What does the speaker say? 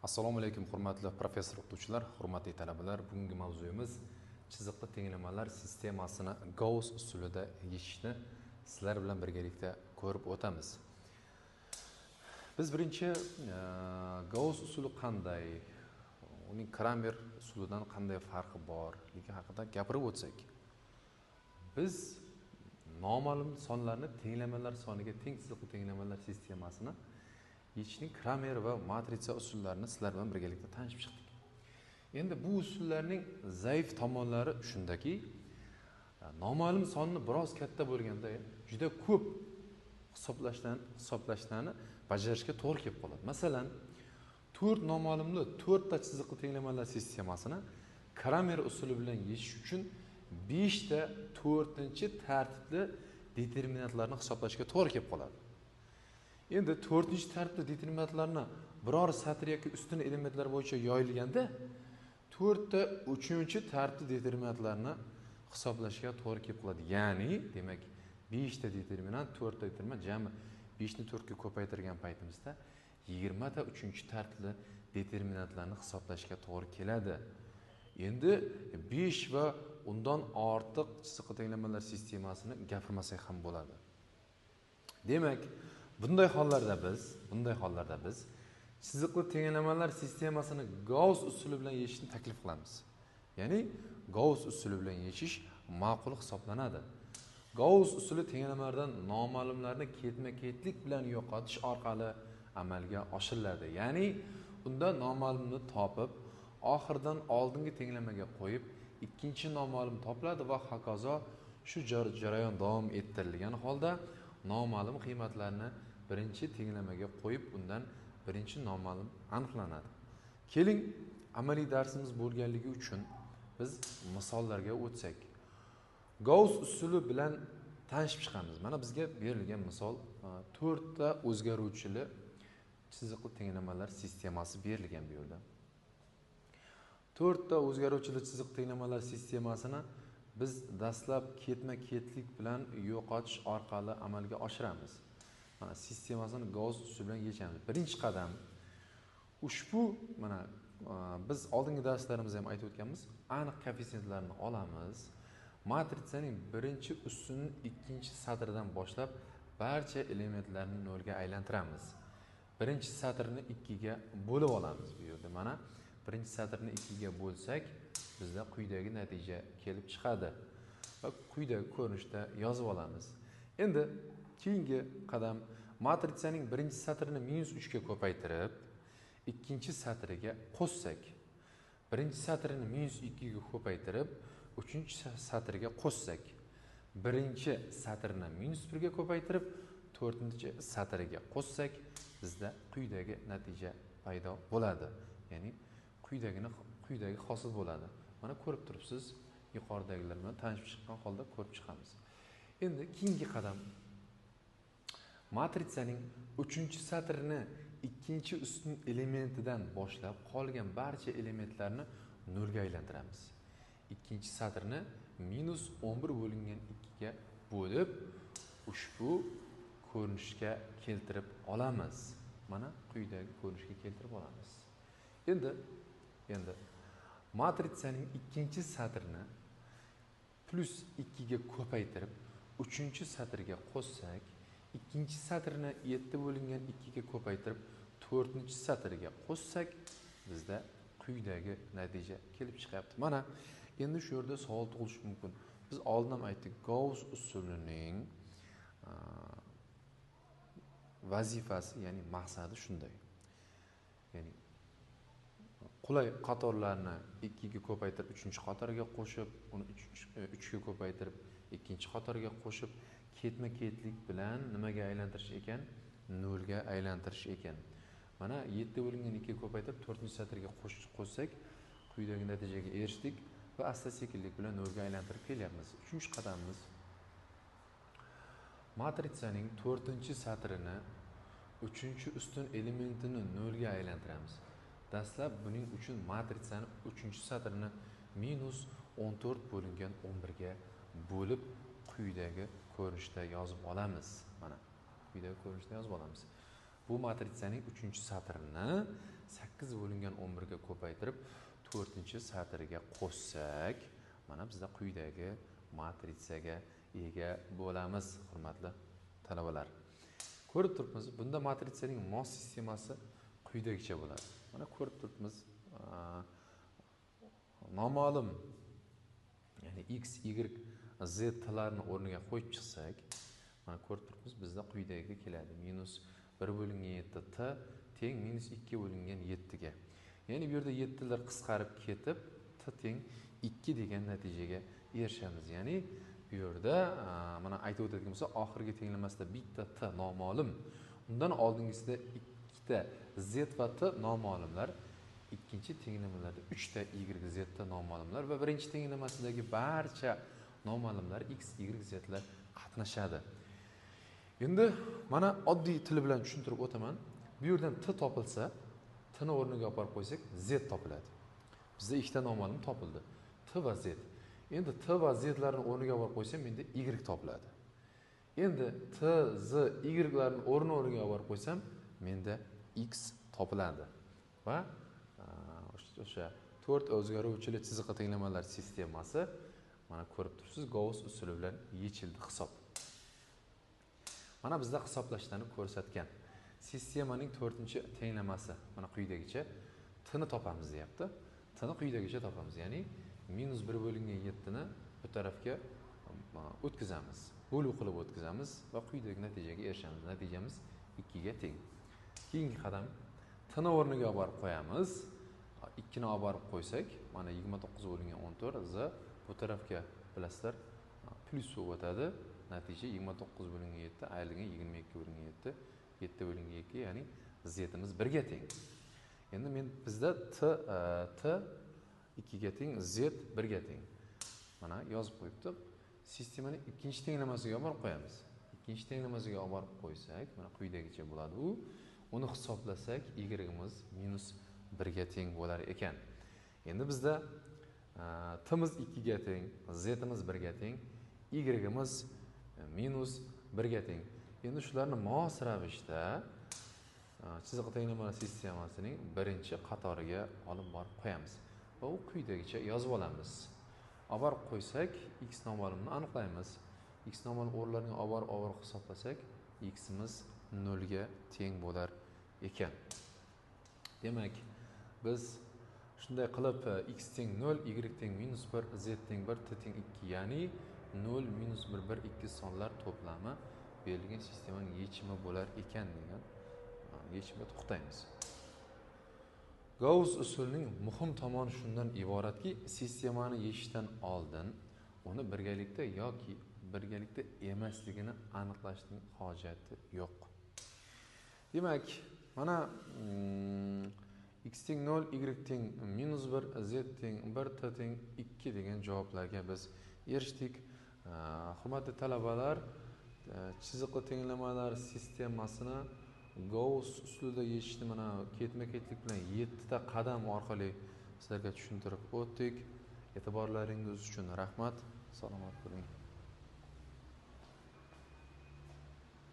Assalomu alaykum hurmatli professor o'qituvchilar, hurmatli talabalar. Bugungi mavzuyimiz chiziqli tenglamalar sistemasini Gauss usulida yechishni sizlar bilan birgalikda ko'rib o'tamiz. Biz birinchi Gauss usuli qanday, uning Kramer usulidan qanday farqi borligi haqida gapirib o'tsak. Biz noma'lum sonlarni tenglamalar soniga teng chiziqli tenglamalar sistemasini yechishning Kramer va matritsa usullarini sizlar bilan birgalikda tanishib chiqdik. Endi bu usullarning zaif tomonlari shundaki, noma'lum sonni biroz katta bo'lganda juda ko'p hisoblashlarni bajarishga to'g'ri kelib qoladi. Masalan, 4 noma'lumli 4 ta chiziqli tenglamalar sistemasini Kramer usuli bilan yechish uchun 5 ta 4-tartibli determinantlarni hisoblashga to'g'ri kelib qoladi. Endi 4-tartibli determinantlarni biror satr yoki ustun elementlar bo'yicha yoyilganda 4 ta 3-tartibli determinantlarni hisoblashga to'g'ri kelib qoladi. Ya'ni, demak, 5 ta determinant, 4 ta determinant, jami 5 ni 4 ga ko'paytirgan paytimizda 20 ta 3-tartibli determinantlarni hisoblashga to'g'ri keladi. Endi 5 va undan ortiq chiziqli tenglamalar sistemasini gapirmasak ham bo'ladi. Demak, bunday hollarda biz chiziqli tenglamalar sistemasini Gauss usuli bilan yechishni taklif qilamiz. Ya'ni Gauss usuli bilan yechish ma'qul hisoblanadi. Gauss usuli tenglamalardan noma'lumlarni ketma-ketlik bilan yo'qotish orqali amalga oshiriladi. Ya'ni unda noma'lumni topib, oxirdan oldingi tenglamaga qo'yib, ikkinchi noma'lum topiladi va hokazo shu jarayon davom ettirilgan holda noma'lum qiymatlarni birinchi tenglamaga qo'yib, undan birinchi noma'lum aniqlanadi. Keling, amaliy darsimiz bo'lganligi uchun biz misollarga o'tsak. Gauss usuli bilan tanishib chiqamiz. Mana bizga berilgan misol 4 ta o'zgaruvchili chiziqli tenglamalar sistemasi berilgan bu yerda. 4 ta o'zgaruvchili chiziqli tenglamalar sistemasini biz dastlab ketma-ketlik bilan yo'qotish orqali amalga oshiramiz. Mana sistemasini Gauss usuli bilan yechamiz. Birinchi qadam ushbu biz oldingi darslarimizda ham aytib o'tganmiz, aniq koeffitsiyentlarni olamiz. Matritsaning birinchi ustuni ikkinchi satridan boshlab barcha elementlarni nolga aylantiramiz. Birinchi satrni 2 ga bo'lib olamiz bu yerda. Mana birinchi satrni 2 ga bo'lsak, bizda quyidagi natija kelib chiqadi va quyidagi ko'rinishda yozib olamiz. Endi keyingi qadam matritsaning birinchi satrini -3 ga ko'paytirib, ikkinchi satriga qo'shsak, birinchi satrini -2 ga ko'paytirib, uchinchi satriga qo'shsak, birinchi satrni -1 ga ko'paytirib, to'rtinchi satriga qo'shsak, bizda quyidagi natija paydo bo'ladi. Ya'ni quyidagi hosil bo'ladi. Mana ko'rib turibsiz, yuqoridagilar bilan tanishib chiqqan holda ko'rib chiqamiz. Endi keyingi qadam matritsaning 3-satrini ikkinchi ustun elementidan boshlab qolgan barcha elementlarni nolga aylantiramiz. Ikkinchi satrni -11 bo'lingan 2 ga bo'lib, ushbu ko'rinishga keltirib olamiz. Mana quyidagi ko'rinishga keltirib olamiz. Endi matritsaning ikkinchi satrini +2 ga ko'paytirib, uchinchi satrga qo'shsak, ikkinchi satrni 7 bo'lingan 2 ga ko'paytirib, to'rtinchi satrga qo'shsak, bizda quyidagi natija kelib chiqyapti. Mana endi shu yerda savol tug'ilishi mumkin. Biz oldin ham aytdik, Gauss usulining vazifasi, ya'ni maqsadi shunday. Ya'ni qulay qatorlarni 2 ga ko'paytirib, 3-qatorga qo'shib, uni 3 ga ko'paytirib, 2-qatorga qo'shib, ketma-ketlik bilan nimaga aylantirish ekan? Nolga aylantirish ekan. Mana 7 bo'lingan 2 ga ko'paytirib, 4-satrga qo'shsak, quyidagi natijaga erishdik va asta-sekinlik bilan nolga aylantirib kelyapmiz. 3-qadamimiz matritsaning 4-satrini 3-ustun elementini nolga aylantiramiz. Dastlab buning uchun matritsani 3-satrini -14 bo'lingan 11 ga bo'lib quyidagi ko'rinishda yozib olamiz. Mana quyidagi ko'rinishda yozib olamiz. bu matrisaning 3-satrini 8 bo'lingan 11 ga ko'paytirib 4-satriga qo'shsak, mana bizda quyidagi matrisaga ega bo'lamiz, hurmatli talabalar. Ko'rib turibmiz, bunda matrisaning mos sistemasi quyidagicha bo'ladi. Mana ko'rib turibmiz, noma'lum, ya'ni x, y, z larni o'rniga qo'yib chiqsak, mana ko'rib turibmiz, bizda quyidagiga keladi. -1/7 t teng -2 bo'lingan 7 ga. Ya'ni bu yerda 7 lar qisqarib ketib, t teng 2 degan natijaga erishamiz. Ya'ni bu yerda mana aytib o'tadigan bo'lsa, oxirgi tenglamasida bitta t noma'lum, undan oldingisida ikkita z va t noma'lumlar, ikkinchi tenglamalarda 3 ta y, z ta noma'lumlar va birinchi tenglamasidagi barcha noma'lumlar x, y, z lar qatnashadi. Endi mana oddiy til bilan tushuntirib o'taman. Bu yerdan t topilsa, t ni o'rniga olib qo'ysak, z topiladi. Bizda ikkita noma'lum topildi, t va z. Endi t va z larni o'rniga olib qo'ysam, menda y topiladi. Endi t, z, y larni o'rniga olib qo'ysam, menda x topiladi. Va o'sha 4 o'zgaruvchi chiziqli tenglamalar sistemasi mana ko'rib turibsiz, Gauss usuli bilan yechildi hisob. Mana bizda hisoblashlarni ko'rsatgan. Sistemaning 4-tenglamasi mana quyidagicha, t ni topamiz deyapti. T ni quyidagicha topamiz, ya'ni -1/7 ni bu tarafga o'tkazamiz. Bo'luv qilib o'tkazamiz va quyidagi natijaga erishamiz. Natijamiz 2 ga teng. Keyingi qadam, t ni o'rniga olib borib qo'yamiz. 2 ni olib borib qo'ysak, mana 29/14 z bu tarafga bilasizlar plus bo'lib o'tadi. Natija 29/7 ayrilgan 22/7, 7/2, ya'ni z'imiz 1 ga teng. Endi bizda t 2 ga teng, z 1 ga teng. Mana yozib qo'yibdik. Sistemaning ikkinchi tenglamasiga olib borib qo'yamiz. Ikkinchi tenglamasiga olib borib qo'ysak, mana quyidagicha bo'ladi u. Uni hisoblasak, y'imiz -1 ga teng bo'lar ekan. Endi bizda t'imiz 2 ga teng, z'imiz 1 ga teng, y'imiz -1 ga teng. Endi shularni mos ravishda chiziqli tenglamalar sistemasining birinchi qatoriga olib borib qo'yamiz va u quyidagicha yozib olamiz. Olib borib qo'ysak, x noma'lumni aniqlaymiz. X noma'lum o'rnlariga olib borib hisoblasak, x'imiz 0 ga teng bo'lar ekan. Demak, biz shunday qilib x teng 0, y teng -1, z teng 1, t teng 2, ya'ni 0, -1, 1, 2 sonlar to'plami berilgan sistemaning yechimi bo'lar ekan degan yechimga to'xtaymiz. Gauss usulining muhim tomoni shundan iboratki, sistemani yechishdan oldin uni birgalikda yoki birgalikda emasligini aniqlashning hojati yo'q. Demak, mana x teng 0, y teng -1, z teng 1, t teng 2 degan javoblarga biz erishdik. Hurmatli talabalar, chiziqli tenglamalar sistemasini Gauss usulida yechishni mana ketma-ketlik bilan 7 ta qadam orqali sizlarga tushuntirib o'tdik. E'tiborlaringiz uchun rahmat. Salomat bo'ling.